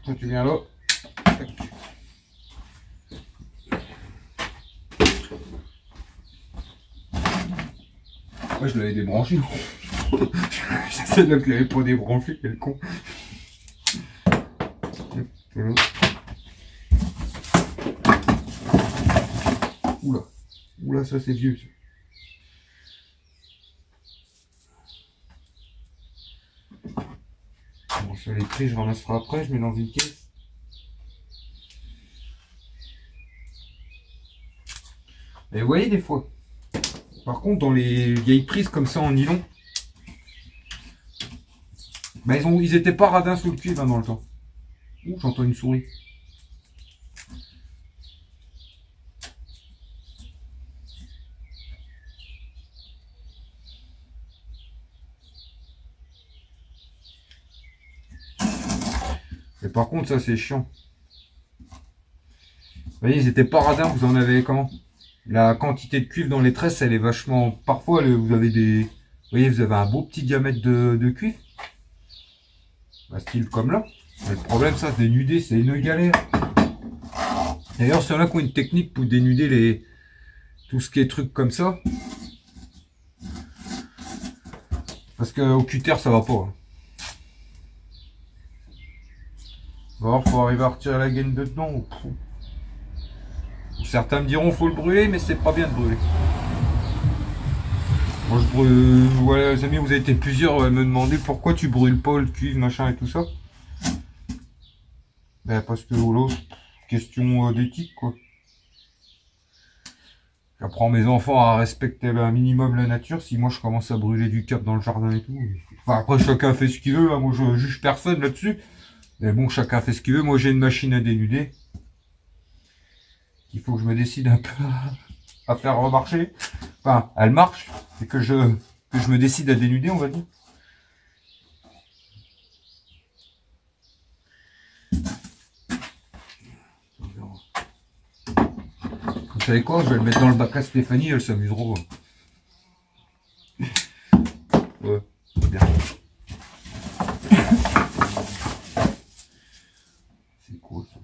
toi, tu viens là. Ouais, je l'avais débranché. C'est celle-là que je l'avais pas débranché, quel con. Voilà. Oula. Oula, ça c'est vieux. Ça. Bon, ça les prix, je ramasserai après, je mets dans une caisse. Et vous voyez des fois. Par contre, dans les vieilles prises comme ça en nylon, bah, ils étaient pas radins sous le cuivre hein, dans le temps. Ouh, j'entends une souris. Et par contre, ça c'est chiant. Vous voyez, ils étaient pas radins, vous en avez comment? La quantité de cuivre dans les tresses, elle est vachement... Parfois, vous avez des... Vous voyez, vous avez un beau petit diamètre de cuivre. Bah, style comme là. Mais le problème, ça, dénuder, c'est une galère. D'ailleurs, ceux là qui ont une technique pour dénuder tout ce qui est trucs comme ça. Parce qu'au cutter, ça va pas. Hein. Alors, faut arriver à retirer la gaine de dedans. Certains me diront faut le brûler, mais c'est pas bien de brûler. Moi je brûle. Voilà, les amis, vous avez été plusieurs à me demander pourquoi tu brûles pas le cuivre, machin et tout ça. Ben parce que voilà, question d'éthique quoi. J'apprends mes enfants à respecter un minimum la nature. Si moi je commence à brûler du cap dans le jardin et tout. Enfin après chacun fait ce qu'il veut, hein. Moi je juge personne là-dessus. Mais bon, chacun fait ce qu'il veut. Moi j'ai une machine à dénuder. Il faut que je me décide un peu à faire remarcher. Enfin, elle marche, et que je me décide à dénuder, on va dire. Comme savez quoi, je vais le mettre dans le bac à Stéphanie, elle s'amusera. Ouais, bien. C'est quoi ça?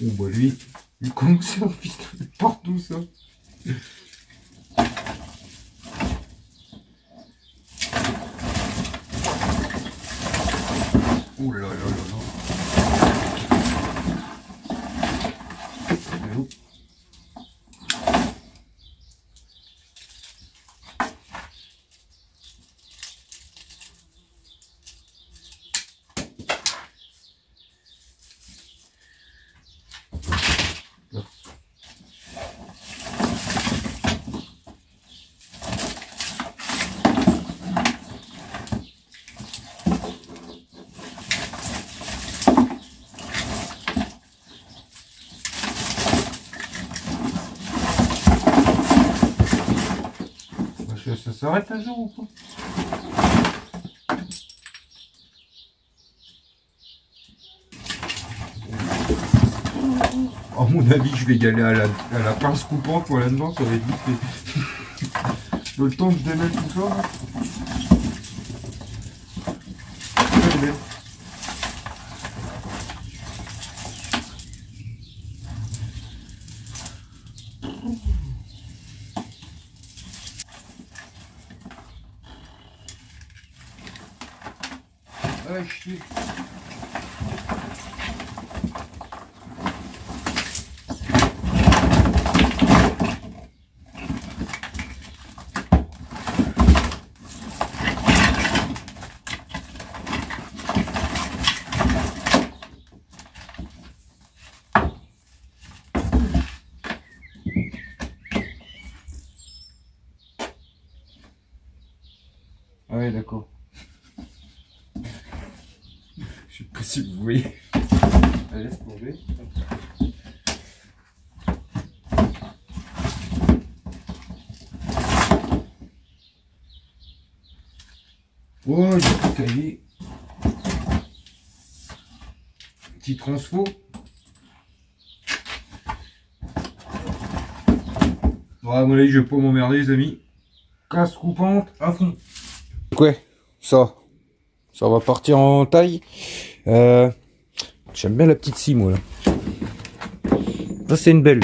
Oh bah lui, il commence à pistolet partout ça. Oh là là là là. Ça s'arrête un jour ou pas? À mon avis, je vais y aller à la pince coupante, moi là-dedans, ça va être vite fait. Le temps que je démêle tout ça, là. Ah, chier. Ah ouais, d'accord. Je sais pas si vous voyez. Allez, laisse tomber. Oh, il est tout taillé. Petit transfo. Bon, à mon avis, je vais pas m'emmerder, les amis. Casse coupante à fond. Ouais, ça va partir en taille. J'aime bien la petite scie, moi, là. Ça, c'est une belle.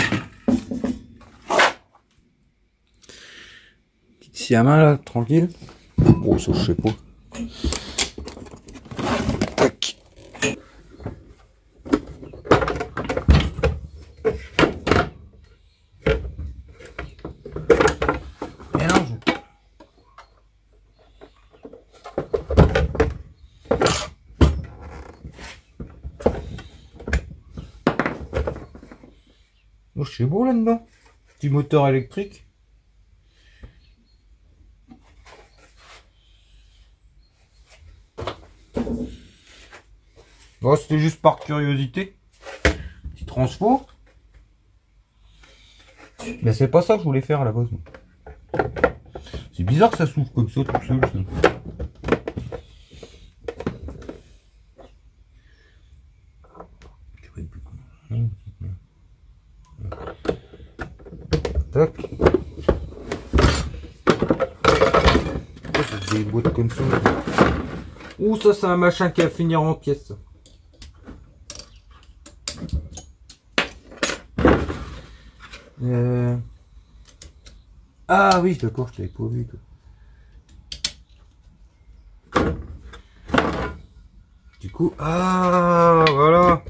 Petite scie à main, là, tranquille. Bon, ça, je sais pas. Tac. Mélange. Oh, c'est beau là-dedans. Petit moteur électrique. Bon, c'était juste par curiosité. Petit transfo. Mais c'est pas ça que je voulais faire à la base. C'est bizarre que ça s'ouvre comme ça tout seul. Ça. Tac. Oh, c'est des boîtes comme ça. Ouh, ça c'est un machin qui va finir en pièces. Ah oui, d'accord, je t'avais pas vu. Toi. Du coup, ah voilà.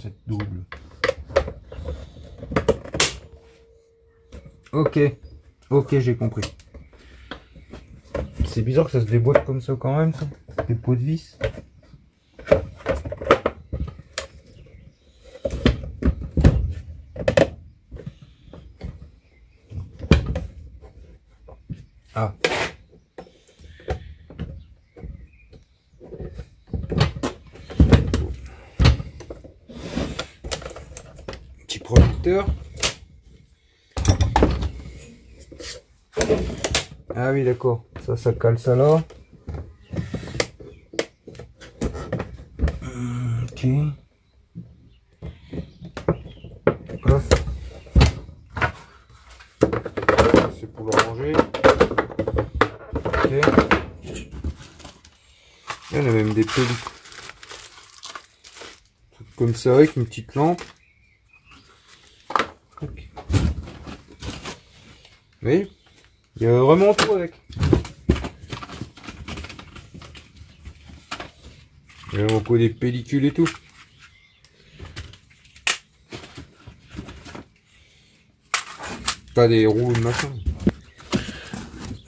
Cette double. Ok, j'ai compris. C'est bizarre que ça se déboîte comme ça quand même, ça. Des pots de vis. Ah. projecteur. Ah oui, d'accord. Ça cale ça là. Ok. Hop. C'est pour le ranger. Ok. Il y en a même des pellicules. Comme ça avec une petite lampe. Okay. Oui, il y a vraiment tout avec. Il y a encore des pellicules et tout. Pas des roues de machin.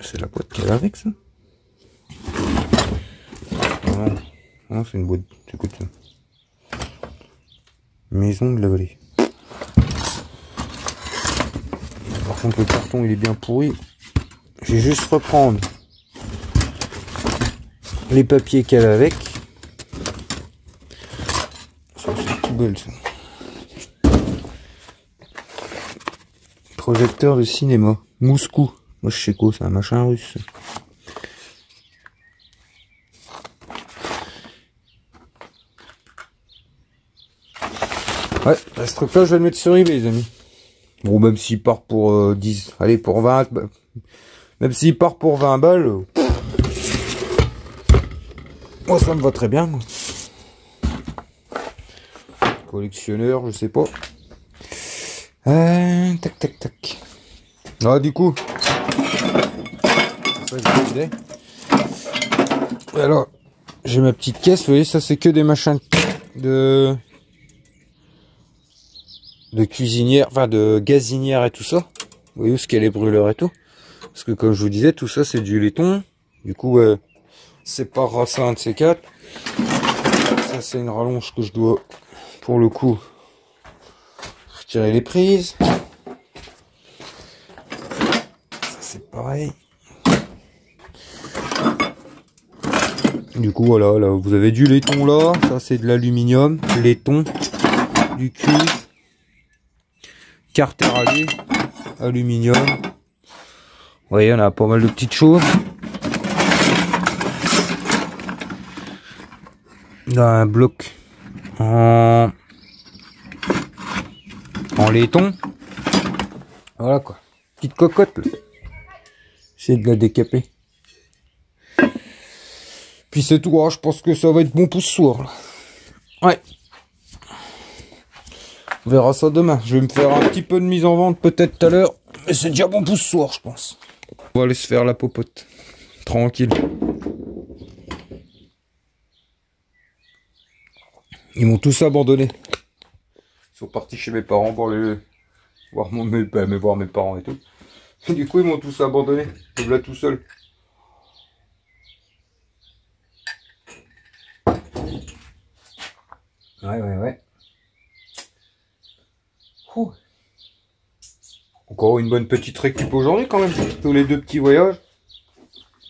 C'est la boîte qu'elle a avec ça. Non, non c'est une boîte. Écoute ça. Maison de la vallée. Par contre le carton il est bien pourri. Je vais juste reprendre les papiers qu'elle a avec. Ça c'est tout belle ça. Projecteur de cinéma. Moscou. Moi je sais quoi, c'est un machin russe. Ouais, ce truc là je vais le mettre sur eBay les amis. Bon même s'il part pour 10, allez pour 20, même s'il part pour 20 balles, moi ça me va très bien moi. Collectionneur, je sais pas. Tac tac tac. Ah du coup, ça, je disais. Alors, j'ai ma petite caisse, vous voyez ça c'est que des machins de cuisinière, enfin de gazinière et tout ça. Vous voyez où ce qu'il y a les brûleurs et tout. Parce que comme je vous disais, tout ça c'est du laiton. Du coup, c'est pas ça un de ces quatre. Ça c'est une rallonge que je dois, pour le coup, retirer les prises. Ça c'est pareil. Du coup voilà, là vous avez du laiton là. Ça c'est de l'aluminium, laiton, du cuivre. Carter rallye, aluminium. Vous voyez, on a pas mal de petites choses. Là, un bloc en laiton. Voilà quoi. Petite cocotte là. J'essaie de la décaper. Puis c'est tout. Oh, je pense que ça va être bon pour ce soir là. Ouais. On verra ça demain. Je vais me faire un petit peu de mise en vente peut-être tout à l'heure. Mais c'est déjà bon pour ce soir, je pense. On va aller se faire la popote. Tranquille. Ils m'ont tous abandonné. Ils sont partis chez mes parents pour aller voir voir mes parents et tout. Et du coup, ils m'ont tous abandonné. Je suis là tout seul. Ouais. Ouh. Encore une bonne petite récup aujourd'hui quand même, tous les deux petits voyages.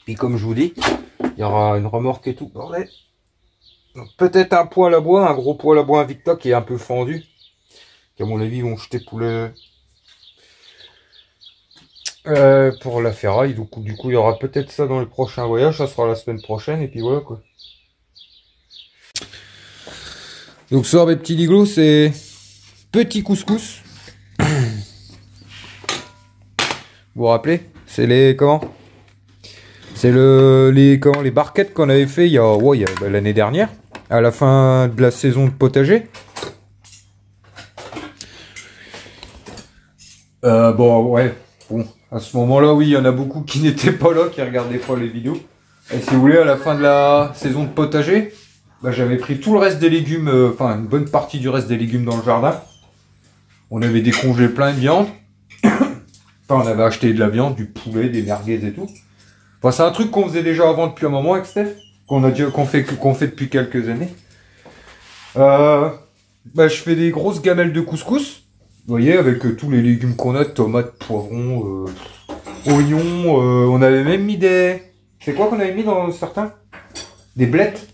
Puis comme je vous dis, il y aura une remorque et tout, bordel. Peut-être un poêle à bois, un gros poêle à bois Invicta qui est un peu fendu. Qui à mon avis vont jeter pour la ferraille. Donc du coup il y aura peut-être ça dans le prochain voyage, ça sera la semaine prochaine et puis voilà quoi. Donc ça mes petits liglots c'est petit couscous. Vous vous rappelez? C'est les comment? C'est les barquettes qu'on avait fait il y a l'année dernière, à la fin de la saison de potager. Bon, à ce moment-là, oui, il y en a beaucoup qui n'étaient pas là, qui regardaient pas les vidéos. Et si vous voulez, à la fin de la saison de potager, j'avais pris tout le reste des légumes, enfin une bonne partie du reste des légumes dans le jardin. On avait décongelé plein de viande. Enfin, on avait acheté de la viande, du poulet, des merguez et tout. Enfin, c'est un truc qu'on faisait déjà avant depuis un moment avec Steph, qu'on fait depuis quelques années. Je fais des grosses gamelles de couscous. Vous voyez, avec tous les légumes qu'on a, tomates, poivrons, oignons. On avait même mis des... C'est quoi qu'on avait mis dans certains? Des blettes.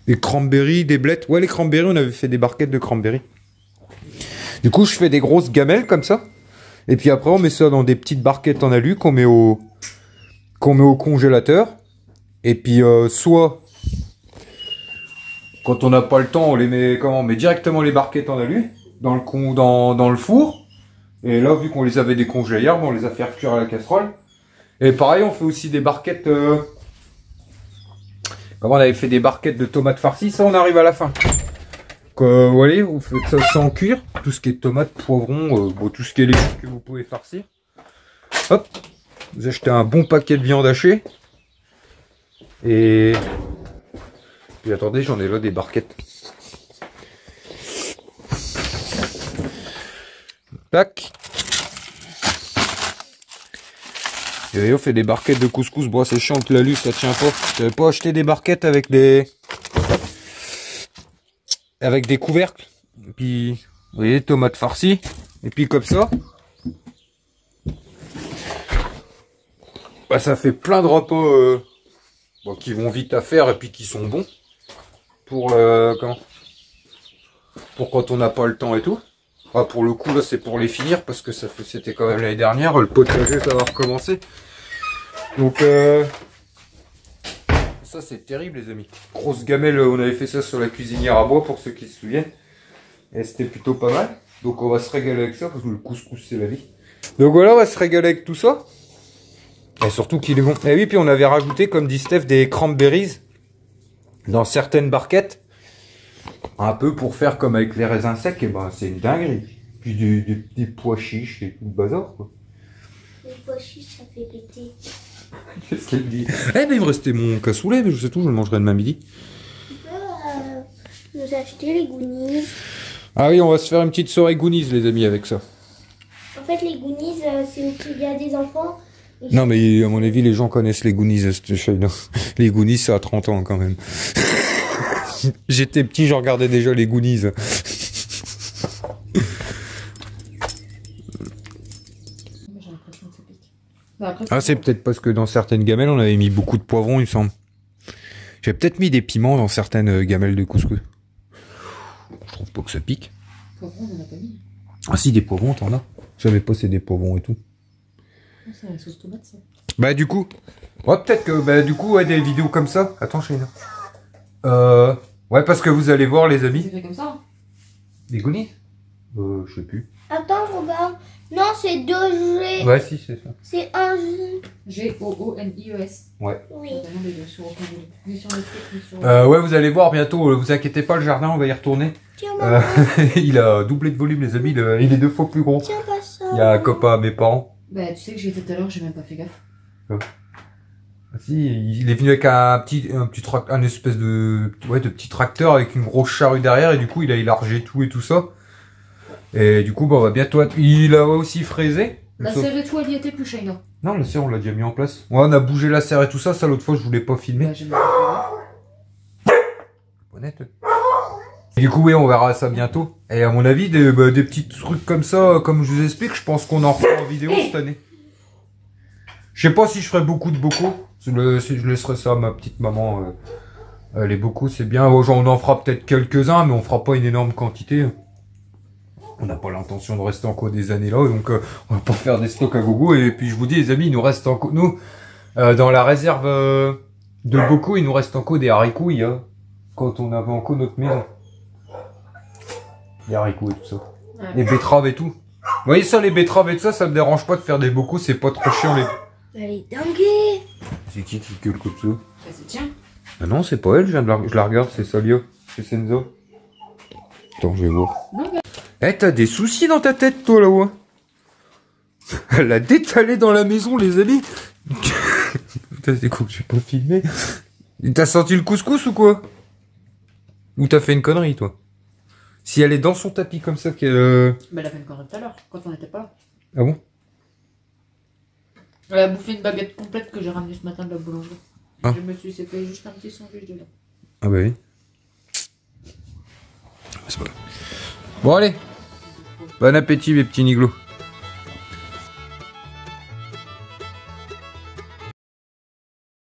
Des cranberries, des blettes. Ouais, les cranberries, on avait fait des barquettes de cranberries. Du coup, je fais des grosses gamelles comme ça. Et puis après, on met ça dans des petites barquettes en alu qu'on met au congélateur. Et puis, soit, quand on n'a pas le temps, on les met, comment, on met directement les barquettes en alu dans le four. Et là, vu qu'on les avait décongelées hier, on les a fait cuire à la casserole. Et pareil, on fait aussi des barquettes... Comment on avait fait des barquettes de tomates farcies, ça on arrive à la fin. Vous voyez, vous faites ça sans cuire, tout ce qui est tomates, poivrons, bon, tout ce qui est légumes que vous pouvez farcir. Hop, vous achetez un bon paquet de viande hachée. Et puis attendez, j'en ai là des barquettes. Tac. Et on fait des barquettes de couscous. Bon, c'est chiant que l'alu ça tient pas. J'avais pas acheté des barquettes avec des couvercles. Et puis, vous voyez, tomates farcies. Et puis comme ça, bah, ça fait plein de repas bon, qui vont vite à faire et puis qui sont bons pour pour quand on n'a pas le temps et tout. Ah, pour le coup là c'est pour les finir parce que c'était quand même l'année dernière, le potager ça va recommencer. Donc ça c'est terrible les amis. Grosse gamelle, on avait fait ça sur la cuisinière à bois pour ceux qui se souviennent. Et c'était plutôt pas mal. Donc on va se régaler avec ça parce que le couscous c'est la vie. Donc voilà, on va se régaler avec tout ça. Et surtout qu'il est bon. Et oui, puis on avait rajouté, comme dit Steph, des cranberries dans certaines barquettes. Un peu pour faire comme avec les raisins secs, et ben c'est une dinguerie. Puis des pois chiches et tout le bazar quoi. Les pois chiches ça fait péter. Qu'est-ce qu'elle dit? Eh ben il me restait mon cassoulet, mais je sais tout, je le mangerai demain midi. Tu peux nous acheter les goonies. Ah oui, on va se faire une petite soirée goonies les amis avec ça. En fait les goonies c'est où il y a des enfants. Non mais à mon avis les gens connaissent les goonies. Les goonies ça a 30 ans quand même. J'étais petit, je regardais déjà les Goonies. Ah, c'est peut-être parce que dans certaines gamelles, on avait mis beaucoup de poivrons, il me semble. J'ai peut-être mis des piments dans certaines gamelles de couscous. Je trouve pas que ça pique. Poivrons, on en a pas mis. Ah si, des poivrons, t'en as. Je savais pas c'est des poivrons et tout. C'est la sauce tomate, ça. Bah du coup, ouais, peut-être que bah du coup, ouais, des vidéos comme ça. Attends, Shaina. Ouais, parce que vous allez voir, les amis. C'est fait comme ça. Les Goonies je sais plus. Attends, je regarde. Non, c'est 2G. Ouais, si, c'est ça. C'est 1G. G-O-O-N-I-E-S. Ouais. Oui. Ni sur le truc, ni sur Ouais, vous allez voir bientôt. Vous inquiétez pas, le jardin, on va y retourner. Tiens, maman. Il a doublé de volume, les amis. Il est 2 fois plus gros. Tiens, pas ça. Il y a un copain à mes parents. Bah, tu sais que j'y étais tout à l'heure, j'ai même pas fait gaffe. Ah, si, il est venu avec un espèce de petit tracteur avec une grosse charrue derrière et du coup il a élargi tout et tout ça. Et du coup bah, on va bientôt. Il a aussi fraisé. La serre et tout, elle y était plus, Shaina. Non, la serre on l'a déjà mis en place. Ouais, on a bougé la serre et tout ça. Ça l'autre fois je voulais pas filmer. Bah, j'ai même pas fait gaffe. Honnête. Et du coup oui on verra ça bientôt. Et à mon avis des petits trucs comme ça, comme je vous explique, je pense qu'on en refera en vidéo cette année. Je sais pas si je ferai beaucoup de bocaux. Je laisserai ça à ma petite maman. Les bocaux, c'est bien. On en fera peut-être quelques-uns, mais on fera pas une énorme quantité. On n'a pas l'intention de rester encore des années là, donc on va pas faire des stocks à gogo. Et puis je vous dis, les amis, il nous reste encore, nous, dans la réserve de bocaux, il nous reste encore des haricots, quand on avait encore notre maison. Les haricots et tout ça. Ouais. Les betteraves et tout. Vous voyez ça, les betteraves et tout ça, ça me dérange pas de faire des bocaux, c'est pas trop chiant les... Elle est dingue. C'est qui gueule comme ça? Bah, c'est tiens. Ah non, c'est pas elle, je la regarde, c'est Salia. C'est Senzo. Attends, je vais voir. Eh, t'as des soucis dans ta tête, toi, là-haut. Elle a détalé dans la maison, les amis. Putain, c'est quoi que j'ai pas filmé? T'as senti le couscous ou quoi? Ou t'as fait une connerie, toi? Si elle est dans son tapis comme ça, qu'elle... Bah, elle a fait une connerie tout à l'heure, quand on n'était pas là. Ah bon? Elle a bouffé une baguette complète que j'ai ramenée ce matin de la boulangerie. Ah. Je me suis fait juste un petit sandwich dedans. Ah bah oui. C'est pas grave. Bon allez. Bon appétit mes petits niglos.